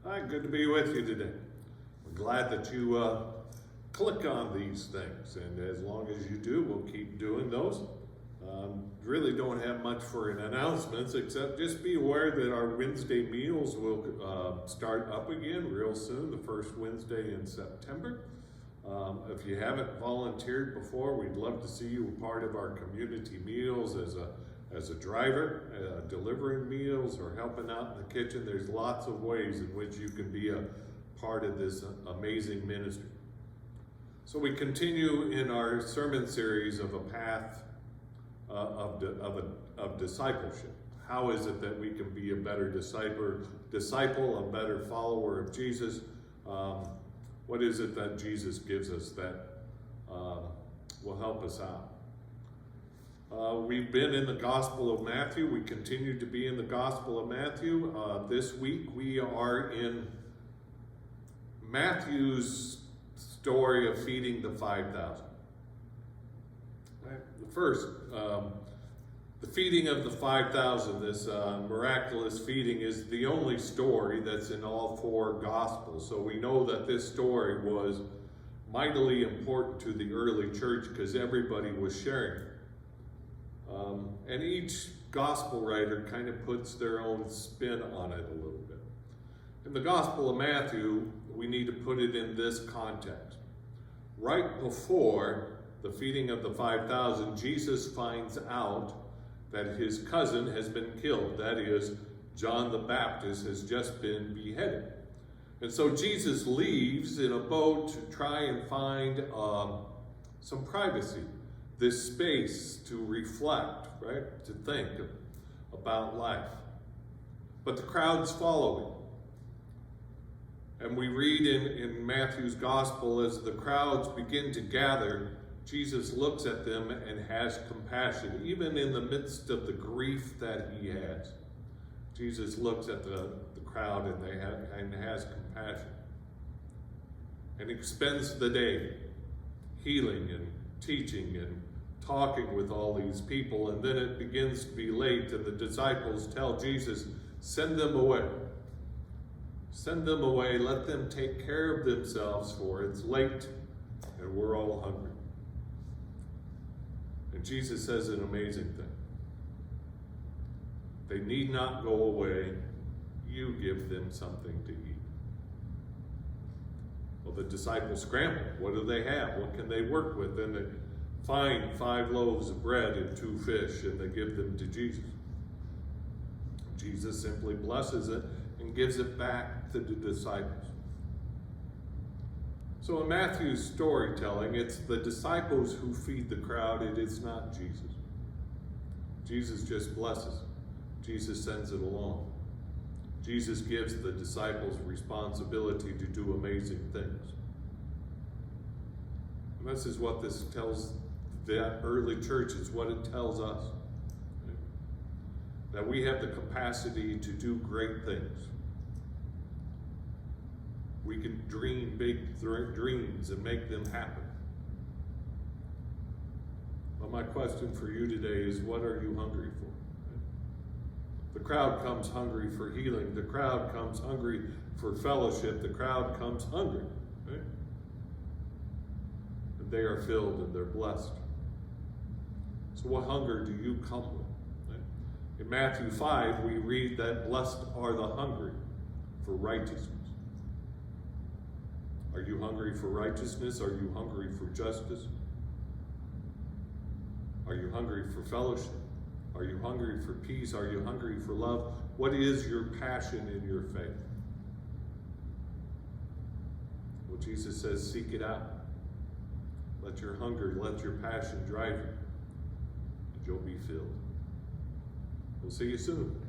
Hi, good to be with you today. We're glad that you click on these things, and as long as you do, we'll keep doing those. Really don't have much for an announcements, except just be aware that our Wednesday meals will start up again real soon, the first Wednesday in September. If you haven't volunteered before, we'd love to see you a part of our community meals as a driver, delivering meals or helping out in the kitchen. There's lots of ways in which you can be a part of this amazing ministry. So we continue in our sermon series of a path of discipleship. How is it that we can be a better disciple, a better follower of Jesus? What is it that Jesus gives us that will help us out? We've been in the Gospel of Matthew. We continue to be in the Gospel of Matthew. This week we are in Matthew's story of feeding the 5,000. First, the feeding of the 5,000, this miraculous feeding, is the only story that's in all four Gospels. So we know that this story was mightily important to the early church because everybody was sharing it. And each Gospel writer kind of puts their own spin on it a little bit. In the Gospel of Matthew, we need to put it in this context. Right before the feeding of the 5,000, Jesus finds out that his cousin has been killed. That is, John the Baptist has just been beheaded. And so Jesus leaves in a boat to try and find some privacy, this space to reflect, right? To think about life. But the crowds follow him. And we read in Matthew's gospel, as the crowds begin to gather, Jesus looks at them and has compassion, even in the midst of the grief that he has. Jesus looks at the crowd and has compassion. And he spends the day healing and teaching and talking with all these people. And then it begins to be late, and the disciples tell Jesus, send them away. Send them away, let them take care of themselves, for it's late and we're all hungry. And Jesus says an amazing thing. They need not go away. You give them something to eat. Well, the disciples scramble. What do they have? What can they work with? And they find 5 loaves of bread and 2 fish, and they give them to Jesus. Jesus simply blesses it and gives it back to the disciples. So in Matthew's storytelling, it's the disciples who feed the crowd. It is not Jesus. Jesus just blesses. Jesus sends it along. Jesus gives the disciples responsibility to do amazing things. And this is what this tells the early church, is what it tells us. That we have the capacity to do great things. We can dream big dreams and make them happen. But my question for you today is, what are you hungry for? The crowd comes hungry for healing. The crowd comes hungry for fellowship. The crowd comes hungry. Right? And they are filled and they're blessed. So what hunger do you come with? Right? In Matthew 5, we read that blessed are the hungry for righteousness. Are you hungry for righteousness? Are you hungry for justice? Are you hungry for fellowship? Are you hungry for peace? Are you hungry for love? What is your passion in your faith? Well, Jesus says, seek it out. Let your hunger, let your passion drive you, and you'll be filled. We'll see you soon.